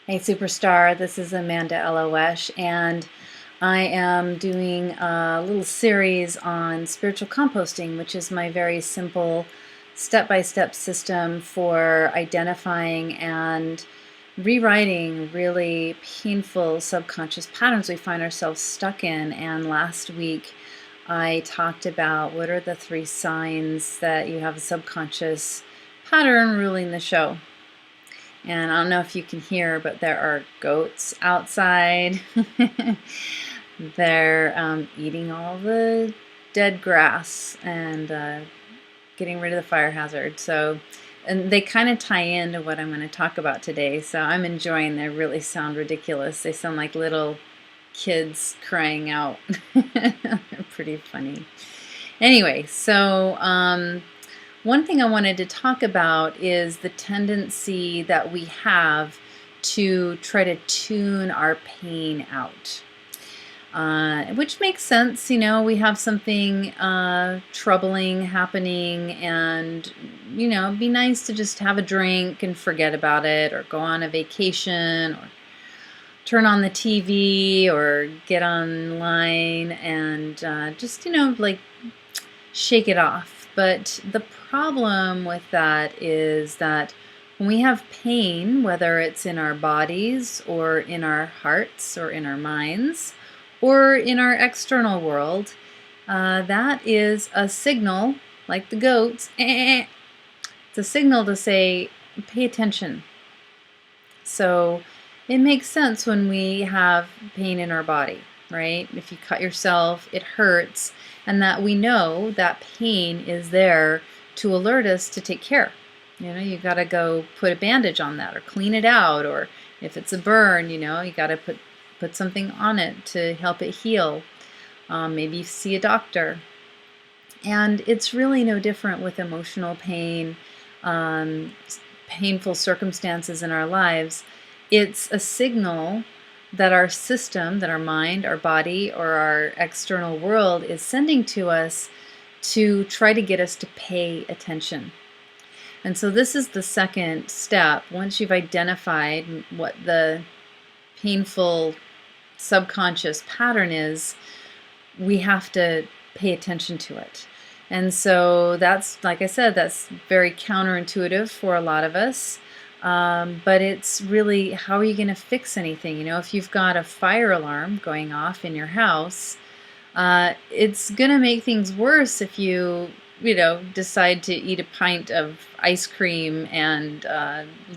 Hey superstar, this is Amanda Elo'esh, and I am doing a little series on spiritual composting, which is my very simple step-by-step system for identifying and rewriting really painful subconscious patterns we find ourselves stuck in. And last week I talked about what are the 3 signs that you have a subconscious pattern ruling the show. And I don't know if you can hear, but there are goats outside. They're eating all the dead grass and getting rid of the fire hazard. So, and they kind of tie into what I'm going to talk about today. So I'm enjoying. They really sound ridiculous. They sound like little kids crying out. They're pretty funny. Anyway, so one thing I wanted to talk about is the tendency that we have to try to tune our pain out, which makes sense. You know, we have something troubling happening, and, you know, it'd be nice to just have a drink and forget about it, or go on a vacation, or turn on the TV, or get online and just, you know, like shake it off. But the problem with that is that when we have pain, whether it's in our bodies or in our hearts or in our minds or in our external world, that is a signal, like the goats, it's a signal to say, pay attention. So it makes sense when we have pain in our body, right? If you cut yourself, it hurts, and that we know that pain is there to alert us to take care. You know, you got to go put a bandage on that, or clean it out, or if it's a burn, you know, you got to put something on it to help it heal. Maybe see a doctor. And it's really no different with emotional pain, painful circumstances in our lives. It's a signal that our system, that our mind, our body, or our external world is sending to us to try to get us to pay attention. And so this is the second step. Once you've identified what the painful subconscious pattern is, we have to pay attention to it. And so that's, like I said, that's very counterintuitive for a lot of us. But it's really, how are you going to fix anything? You know, if you've got a fire alarm going off in your house, it's going to make things worse if you know, decide to eat a pint of ice cream and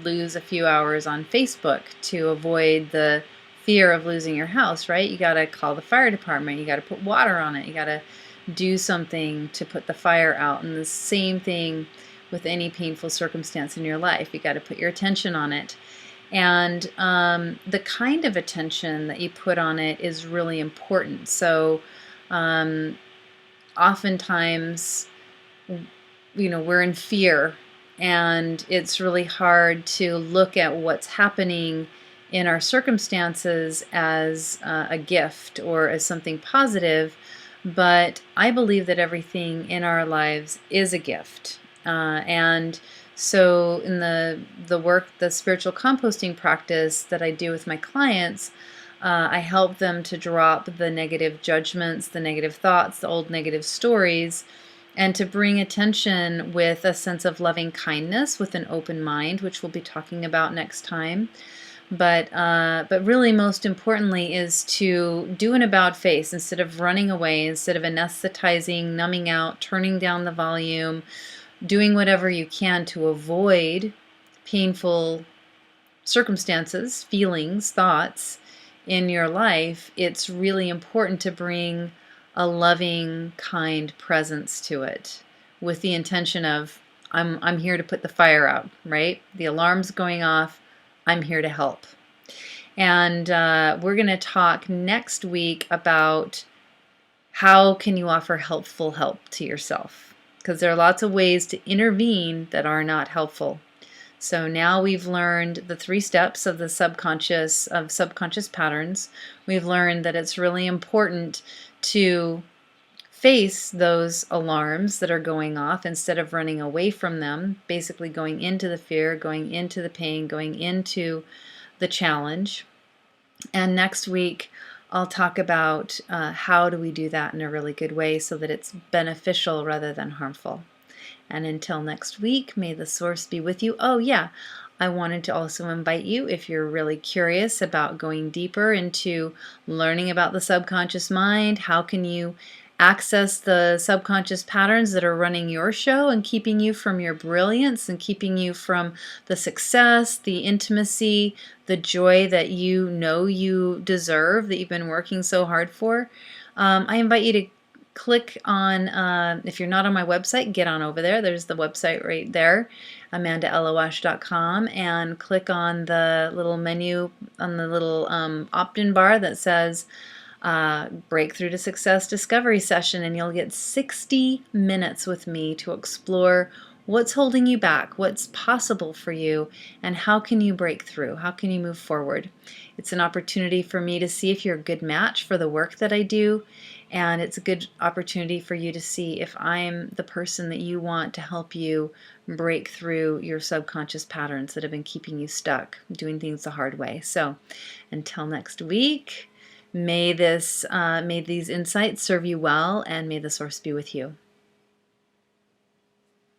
lose a few hours on Facebook to avoid the fear of losing your house, right? You got to call the fire department. You got to put water on it. You got to do something to put the fire out. And the same thing with any painful circumstance in your life. You got to put your attention on it. And the kind of attention that you put on it is really important. So oftentimes, you know, we're in fear, and it's really hard to look at what's happening in our circumstances as a gift or as something positive. But I believe that everything in our lives is a gift. And so in the work, the spiritual composting practice that I do with my clients, I help them to drop the negative judgments, the negative thoughts, the old negative stories, and to bring attention with a sense of loving kindness, with an open mind, which we'll be talking about next time. But really, most importantly, is to do an about face instead of running away, instead of anesthetizing, numbing out, turning down the volume, doing whatever you can to avoid painful circumstances, feelings, thoughts in your life. It's really important to bring a loving, kind presence to it, with the intention of, I'm here to put the fire out, right? The alarm's going off. I'm here to help. And we're going to talk next week about how can you offer helpful help to yourself, because there are lots of ways to intervene that are not helpful. So now we've learned the 3 steps of the subconscious patterns. We've learned that it's really important to face those alarms that are going off instead of running away from them, basically going into the fear, going into the pain, going into the challenge. And next week, I'll talk about how do we do that in a really good way so that it's beneficial rather than harmful. And until next week, may the source be with you. Oh, yeah, I wanted to also invite you, if you're really curious about going deeper into learning about the subconscious mind, how can you access the subconscious patterns that are running your show and keeping you from your brilliance and keeping you from the success, the intimacy, the joy that you know you deserve, that you've been working so hard for. I invite you to click on, if you're not on my website, get on over there. There's the website right there, amandaeloesh.com, and click on the little menu, on the little opt-in bar that says Breakthrough to Success Discovery Session, and you'll get 60 minutes with me to explore what's holding you back, what's possible for you, and how can you break through? How can you move forward? It's an opportunity for me to see if you're a good match for the work that I do, and it's a good opportunity for you to see if I'm the person that you want to help you break through your subconscious patterns that have been keeping you stuck, doing things the hard way. So until next week, may these insights serve you well, and may the source be with you.